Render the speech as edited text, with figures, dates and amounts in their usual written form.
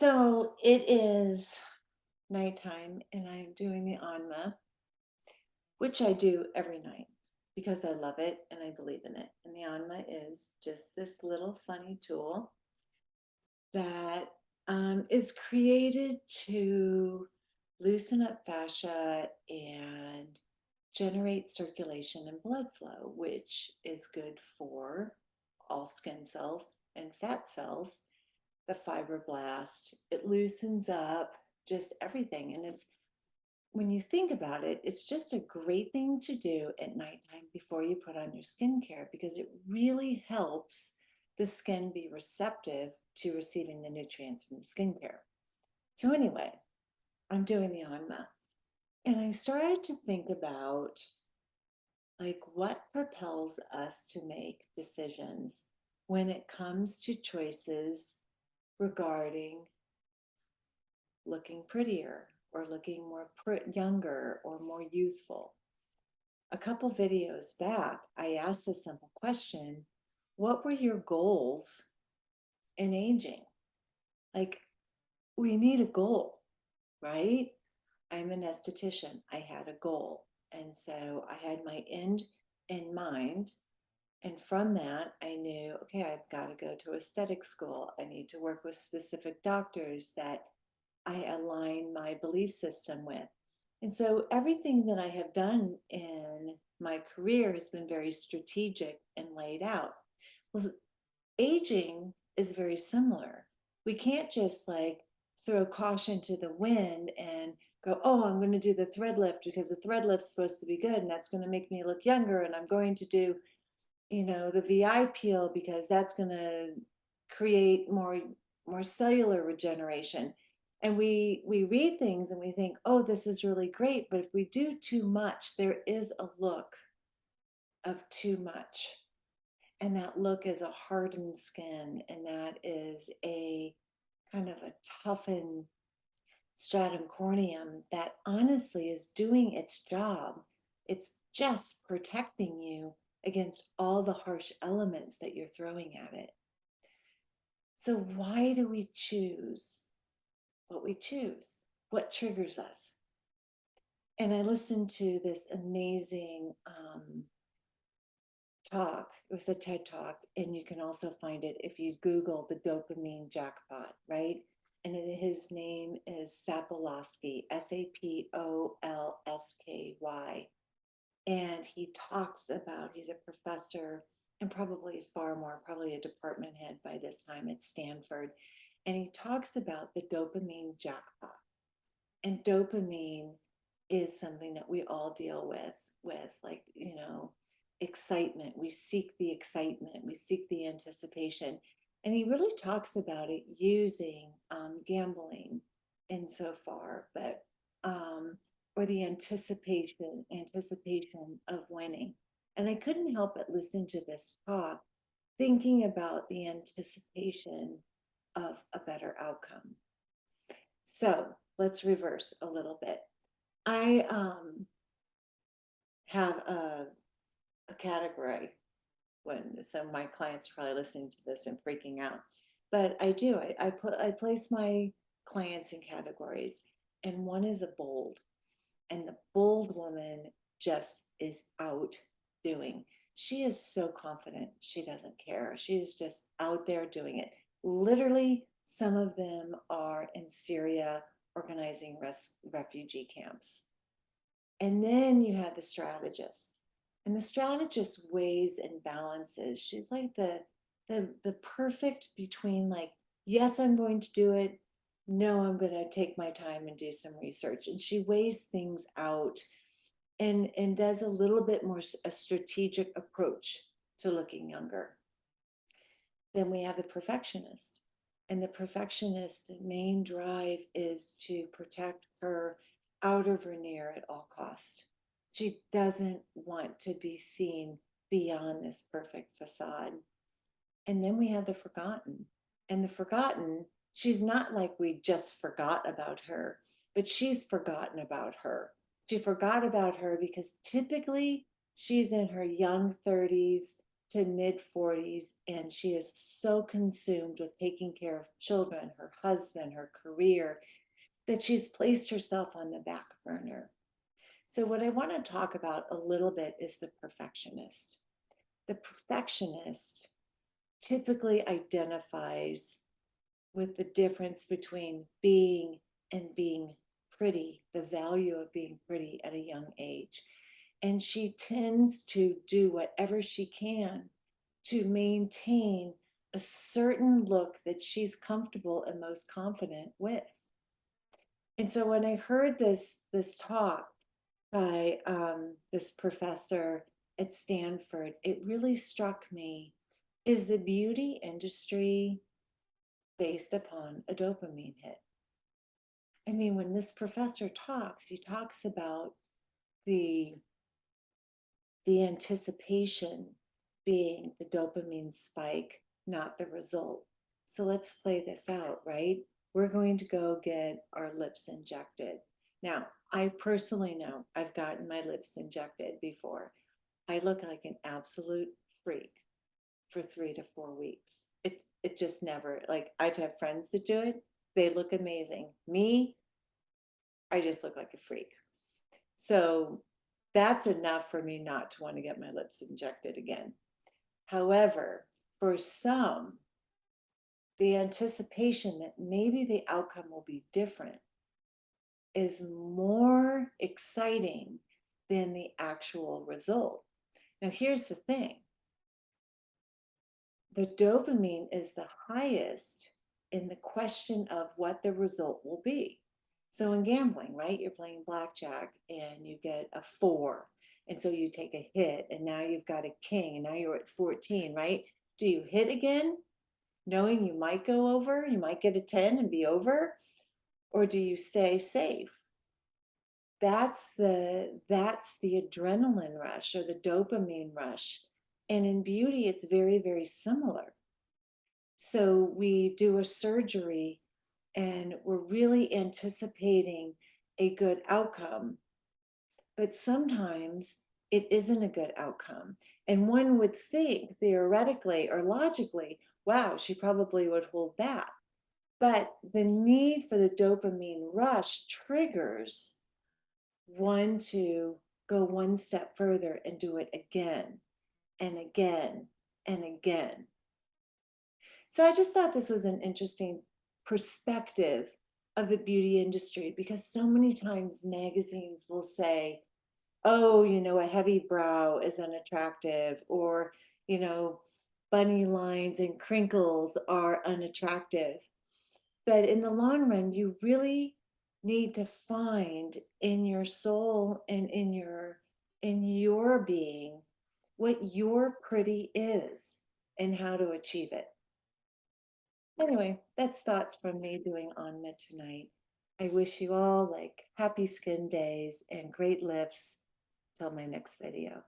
So it is nighttime and I'm doing the Anma, which I do every night because I love it and I believe in it. And the Anma is just this little funny tool that is created to loosen up fascia and generate circulation and blood flow, which is good for all skin cells and fat cells, the fibroblast. It loosens up just everything. And it's when you think about it, it's just a great thing to do at nighttime before you put on your skincare because it really helps the skin be receptive to receiving the nutrients from the skincare. So, anyway, I'm doing the Anma and I started to think about like what propels us to make decisions when it comes to choices regarding looking prettier or looking more younger or more youthful. A couple videos back, I asked a simple question. What were your goals in aging? Like, we need a goal, right? I'm an esthetician. I had a goal. And so I had my end in mind. And from that, I knew, okay, I've got to go to aesthetic school. I need to work with specific doctors that I align my belief system with. And so everything that I have done in my career has been very strategic and laid out. Well, aging is very similar. We can't just like throw caution to the wind and go, oh, I'm going to do the thread lift because the thread lift's supposed to be good and that's going to make me look younger. And I'm going to do, the VI peel because that's going to create more cellular regeneration. And we read things and we think, oh, this is really great. But if we do too much, there is a look of too much. And that look is a hardened skin, and that is a kind of a toughened stratum corneum that honestly is doing its job. It's just protecting you against all the harsh elements that you're throwing at it. So, why do we choose what we choose? What triggers us? And I listened to this amazing talk. It was a TED talk, and you can also find it if you Google the dopamine jackpot, right? And his name is Sapolsky, Sapolsky. And he talks about, he's a professor and probably far more, probably a department head by this time at Stanford. And he talks about the dopamine jackpot. And dopamine is something that we all deal with like, excitement. We seek the excitement, we seek the anticipation. And he really talks about it using gambling insofar, but or the anticipation of winning. And I couldn't help but listen to this talk, thinking about the anticipation of a better outcome. So let's reverse a little bit. I have a category when some of my clients are probably listening to this and freaking out. But I do. I place my clients in categories, and one is a bold, and the bold woman just is out doing. She is so confident. She doesn't care. She is just out there doing it. Literally, some of them are in Syria organizing refugee camps. And then you have the strategist. And the strategist weighs and balances. She's like the perfect between like, yes, I'm going to do it. No, I'm going to take my time and do some research. And she weighs things out and does a little bit more a strategic approach to looking younger. Then we have the perfectionist. And the perfectionist's main drive is to protect her outer veneer at all cost. She doesn't want to be seen beyond this perfect facade. And then we have the forgotten. And the forgotten, she's not like we just forgot about her, but she's forgotten about her. She forgot about her because typically she's in her young 30s to mid 40s, and she is so consumed with taking care of children, her husband, her career, that she's placed herself on the back burner. So, what I want to talk about a little bit is the perfectionist. The perfectionist typically identifies with the difference between being and being pretty, the value of being pretty at a young age. And she tends to do whatever she can to maintain a certain look that she's comfortable and most confident with. And so when I heard this talk by this professor at Stanford, it really struck me: is the beauty industry based upon a dopamine hit? I mean, when this professor talks, he talks about the the anticipation being the dopamine spike, not the result. So let's play this out, right? We're going to go get our lips injected. Now, I personally know I've gotten my lips injected before. I look like an absolute freak for 3 to 4 weeks. It just never, like, I've had friends that do it. They look amazing. Me, I just look like a freak. So that's enough for me not to want to get my lips injected again. However, for some, the anticipation that maybe the outcome will be different is more exciting than the actual result. Now, here's the thing: the dopamine is the highest in the question of what the result will be. So in gambling, right, you're playing blackjack and you get a 4. And so you take a hit and now you've got a king and now you're at 14, right? Do you hit again, knowing you might go over, you might get a 10 and be over? Or do you stay safe? That's the adrenaline rush or the dopamine rush. And in beauty, it's very, very similar. So we do a surgery and we're really anticipating a good outcome, but sometimes it isn't a good outcome. And one would think theoretically or logically, wow, she probably would hold back. But the need for the dopamine rush triggers one to go one step further and do it again and again and again. So I just thought this was an interesting perspective of the beauty industry, because so many times magazines will say, oh, a heavy brow is unattractive, or, you know, bunny lines and crinkles are unattractive. But in the long run, you really need to find in your soul and in your being what your pretty is and how to achieve it. Anyway, that's thoughts from me doing Anma tonight. I wish you all like happy skin days and great lips till my next video.